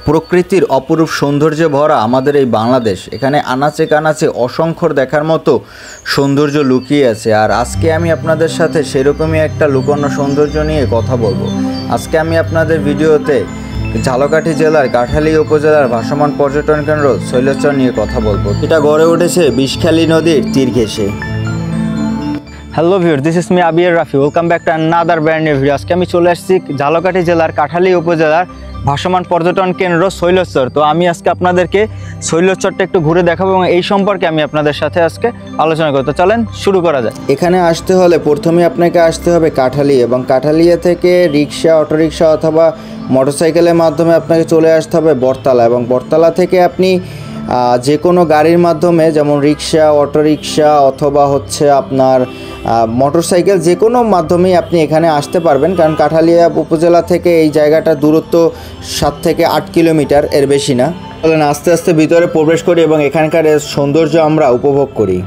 প্রকৃতির অপরূপ সৌন্দর্যে ভরা আমাদের এই বাংলাদেশ, এখানে আনাচে কানাচে অসংখ্য দেখার মতো সৌন্দর্য লুকিয়ে আছে। আর আজকে আমি আপনাদের সাথে সেরকমই একটা লুকানো সৌন্দর্য নিয়ে কথা বলবো। আজকে আমি আপনাদের ভিডিওতে ঝালকাঠি জেলার কাঠালিয়া উপজেলার ভাসমান পর্যটন কেন্দ্র শৈলচর নিয়ে কথা বলবো। এটা গড়ে উঠেছে বিষখালী নদীর তীর ঘেঁষে। Hello viewer, this is me Abir Rafi. Welcome back to another brand new video. আজকে আমি চলে আসছি ঝালকাঠি জেলার কাঠালিয়া উপজেলার ভাসমান পর্যটন কেন্দ্র শৈলচর। তো আমি আজকে আপনাদেরকে শৈলচরটা একটু ঘুরে দেখাবো এবং এই সম্পর্কে আমি আপনাদের সাথে আজকে আলোচনা করব। তো চলেন শুরু করা যায়। এখানে আসতে হলে প্রথমে আপনাকে আসতে হবে কাঠালিয়া, এবং কাঠালিয়া থেকে রিক্সা, অটোরিক্সা অথবা মোটরসাইকেলের মাধ্যমে আপনাকে চলে আসতে হবে বটতলা, এবং বটতলা থেকে আপনি যে কোনো গাড়ির মাধ্যমে, যেমন রিক্সা, অটোরিক্সা অথবা হচ্ছে আপনার মোটরসাইকেল, যে কোনো মাধ্যমেই আপনি এখানে আসতে পারবেন। কারণ কাঠালিয়া উপজেলা থেকে এই জায়গাটার দূরত্ব 7 থেকে 8 কিলোমিটার, এর বেশি না। চলেন আস্তে আস্তে ভিতরে প্রবেশ করি এবং এখানকার সৌন্দর্য আমরা উপভোগ করি।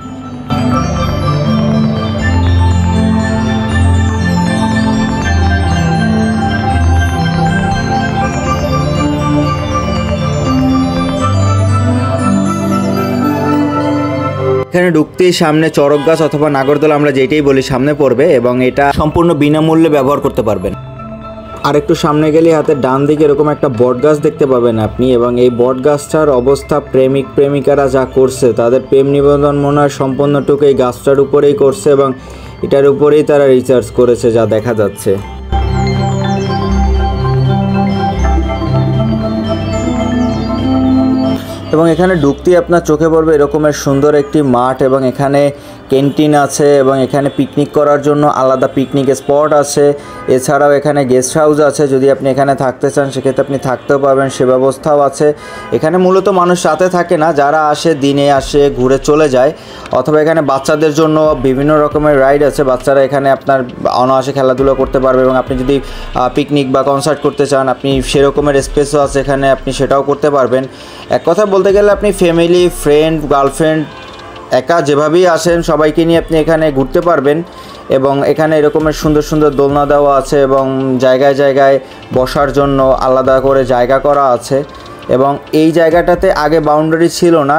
এখানে ঢুকতেই সামনে চড়ক গাছ অথবা নাগরদোলা, আমরা যেটাই বলি, সামনে পড়বে এবং এটা সম্পূর্ণ বিনামূল্যে ব্যবহার করতে পারবেন। আর একটু সামনে গেলে হাতের ডান দিকে এরকম একটা বট গাছ দেখতে পাবেন আপনি, এবং এই বট গাছটার অবস্থা প্রেমিক প্রেমিকারা যা করছে, তাদের প্রেম নিবেদন মনে হয় সম্পূর্ণটুকু এই গাছটার উপরেই করছে এবং এটার উপরেই তারা রিসার্চ করেছে, যা দেখা যাচ্ছে। এবং এখানে ঢুকতেই আপনার চোখে পড়বে এরকমের সুন্দর একটি মাঠ, এবং এখানে ক্যান্টিন আছে এবং এখানে পিকনিক করার জন্য আলাদা পিকনিক স্পট আছে। এছাড়াও এখানে গেস্ট হাউস আছে, যদি আপনি এখানে থাকতে চান সেক্ষেত্রে আপনি থাকতেও পারবেন, সে ব্যবস্থাও আছে। এখানে মূলত মানুষ রাতে থাকে না, যারা আসে দিনে আসে, ঘুরে চলে যায়। অথবা এখানে বাচ্চাদের জন্য বিভিন্ন রকমের রাইড আছে, বাচ্চারা এখানে আপনার অনায়াসে খেলাধুলা করতে পারবে। এবং আপনি যদি পিকনিক বা কনসার্ট করতে চান, আপনি সেরকমের স্পেসও আছে এখানে, আপনি সেটাও করতে পারবেন। এক কথা বলতে গেলে আপনি ফ্যামিলি, ফ্রেন্ড, গার্লফ্রেন্ড, একা যেভাবেই আসেন সবাইকে নিয়ে আপনি এখানে ঘুরতে পারবেন। এবং এখানে এরকমের সুন্দর সুন্দর দোলনা দেওয়া আছে এবং জায়গায় জায়গায় বসার জন্য আলাদা করে জায়গা করা আছে। এবং এই জায়গাটাতে আগে বাউন্ডারি ছিল না,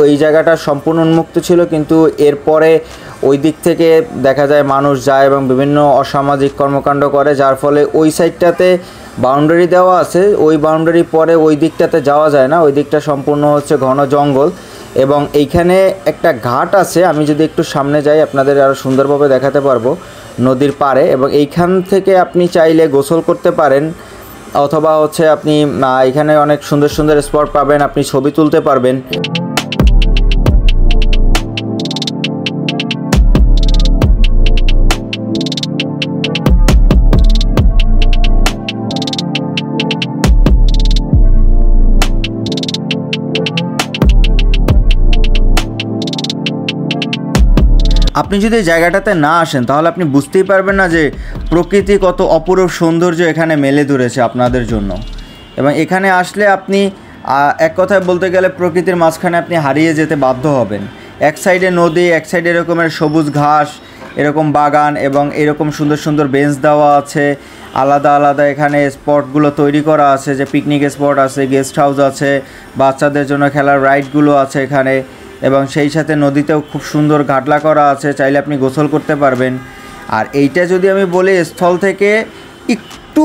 ওই জায়গাটা সম্পূর্ণ উন্মুক্ত ছিল, কিন্তু এরপরে ওই দিক থেকে দেখা যায় মানুষ যায় এবং বিভিন্ন অসামাজিক কর্মকাণ্ড করে, যার ফলে ওই সাইডটাতে বাউন্ডারি দেওয়া আছে। ওই বাউন্ডারি পরে ওই দিকটাতে যাওয়া যায় না, ওই দিকটা সম্পূর্ণ হচ্ছে ঘন জঙ্গল। এবং এইখানে একটা ঘাট আছে, আমি যদি একটু সামনে যাই আপনাদের আরও সুন্দরভাবে দেখাতে পারবো, নদীর পাড়ে। এবং এইখান থেকে আপনি চাইলে গোসল করতে পারেন, অথবা হচ্ছে আপনি এখানে অনেক সুন্দর সুন্দর স্পট পাবেন, আপনি ছবি তুলতে পারবেন। আপনি যদি এই জায়গাটাতে না আসেন তাহলে আপনি বুঝতেই পারবেন না যে প্রকৃতি কত অপরূপ সৌন্দর্য এখানে মেলে ধরেছে আপনাদের জন্য। এবং এখানে আসলে আপনি এক কথায় বলতে গেলে প্রকৃতির মাঝখানে আপনি হারিয়ে যেতে বাধ্য হবেন। এক সাইডে নদী, এক সাইডে এরকমের সবুজ ঘাস, এরকম বাগান, এবং এরকম সুন্দর সুন্দর বেঞ্চ দেওয়া আছে। আলাদা আলাদা এখানে স্পটগুলো তৈরি করা আছে, যে পিকনিক স্পট আছে, গেস্ট হাউস আছে, বাচ্চাদের জন্য খেলার রাইডগুলো আছে এখানে। এবং সেই সাথে নদীতেও খুব সুন্দর ঘাটলা করা আছে, চাইলে আপনি গোসল করতে পারবেন। আর এইটা যদি আমি বলি, স্থল থেকে একটু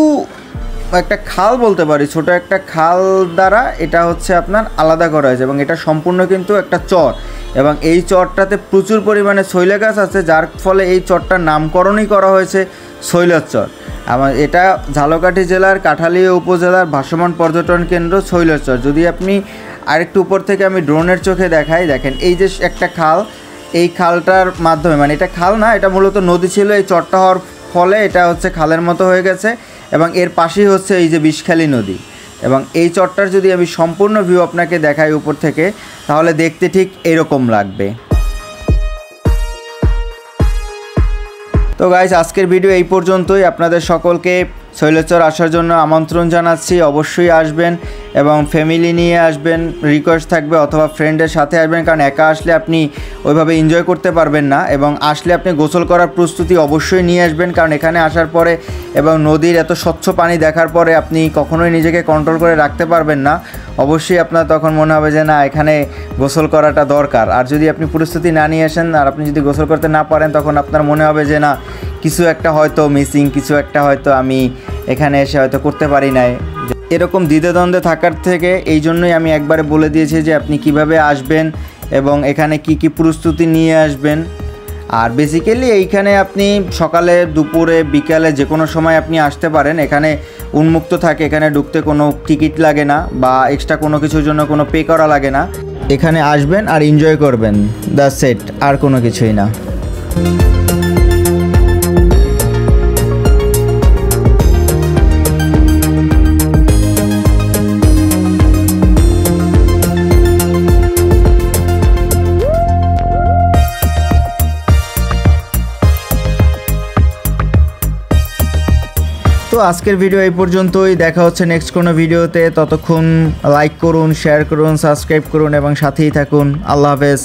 একটা খাল বলতে পারি, ছোট একটা খাল দ্বারা এটা হচ্ছে আপনার আলাদা করা হয়েছে, এবং এটা সম্পূর্ণ কিন্তু একটা চর। এবং এই চরটাতে প্রচুর পরিমাণে শৈল গাছ আছে, যার ফলে এই চরটার নামকরণই করা হয়েছে শৈলচর। আমার এটা ঝালকাঠি জেলার কাঠালিয়া উপজেলার ভাসমান পর্যটন কেন্দ্র শৈলচর। যদি আপনি আরেকটু উপর থেকে আমি ড্রোনের চোখে দেখাই, দেখেন এই যে একটা খাল, এই খালটার মাধ্যমে, মানে এটা খাল না, এটা মূলত নদী ছিল, এই চরটা হওয়ার ফলে এটা হচ্ছে খালের মতো হয়ে গেছে। এবং এর পাশেই হচ্ছে এই যে বিষখালী নদী। এবং এই চরটার যদি আমি সম্পূর্ণ ভিউ আপনাকে দেখাই উপর থেকে, তাহলে দেখতে ঠিক এরকম লাগবে। তো গাইস, আজকের ভিডিও এই পর্যন্তই। আপনাদের সকলকে শৈলচর আসার জন্য আমন্ত্রণ জানাচ্ছি, অবশ্যই আসবেন এবং ফ্যামিলি নিয়ে আসবেন, রিকোয়েস্ট থাকবে, অথবা ফ্রেন্ডের সাথে আসবেন, কারণ একা আসলে আপনি ওইভাবে এনজয় করতে পারবেন না। এবং আসলে আপনি গোসল করার প্রস্তুতি অবশ্যই নিয়ে আসবেন, কারণ এখানে আসার পরে এবং নদীর এত স্বচ্ছ পানি দেখার পরে আপনি কখনোই নিজেকে কন্ট্রোল করে রাখতে পারবেন না। অবশ্যই আপনার তখন মনে হবে যে না, এখানে গোসল করাটা দরকার। আর যদি আপনি প্রস্তুতি না নিয়ে আসেন আর আপনি যদি গোসল করতে না পারেন, তখন আপনার মনে হবে যে না, কিছু একটা হয়তো মিসিং, কিছু একটা হয়তো আমি এখানে এসে হয়তো করতে পারি নাই। এরকম দ্বিধাদ্বন্দ্বে থাকার থেকে এই জন্যই আমি একবারে বলে দিয়েছি যে আপনি কিভাবে আসবেন এবং এখানে কি কি প্রস্তুতি নিয়ে আসবেন। আর বেসিক্যালি এইখানে আপনি সকালে, দুপুরে, বিকালে যে কোনো সময় আপনি আসতে পারেন। এখানে উন্মুক্ত থাকে, এখানে ঢুকতে কোনো টিকিট লাগে না বা এক্সট্রা কোনো কিছুর জন্য কোনো পে করা লাগে না। এখানে আসবেন আর এনজয় করবেন, দ্যাটস ইট, আর কোনো কিছুই না। তো আজকের ভিডিও এই পর্যন্তই, দেখা হচ্ছে নেক্সট কোনো ভিডিওতে। ততক্ষণ লাইক করুন, শেয়ার করুন, সাবস্ক্রাইব করুন এবং সাথেই থাকুন। আল্লাহ হাফেজ।